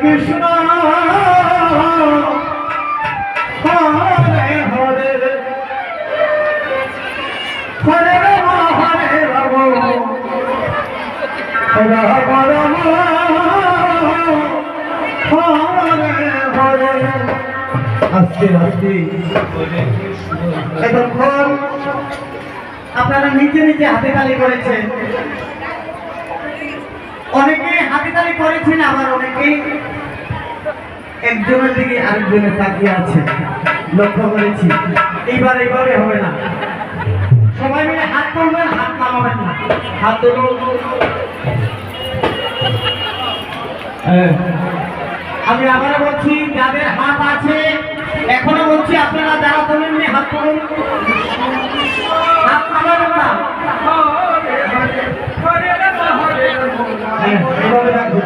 কৃষ্ণ হরে হরে হরে রাম হরে রাম রাম রাম হরে হরে। আস্তে আস্তে এতক্ষণ আপনারা নিচে নিচে হাতে তালি করেছেন, অনেকে হাতে তালি করেছেন, আবার অনেকে একজনের দিকে আরেকজনের তাকিয়ে আছে, লক্ষ্য করেছি। এইবারে হবে না, সবাই মিলে হাত তুলবেন, হাত নামাবেন না, হাত তুলুন। আমি আবারও বলছি, যাদের হাত আছে এখনো বলছি, আপনারা যারা তোলেননি হাত তুলুন, হাত নামাবেন না। এভাবে রাখুন।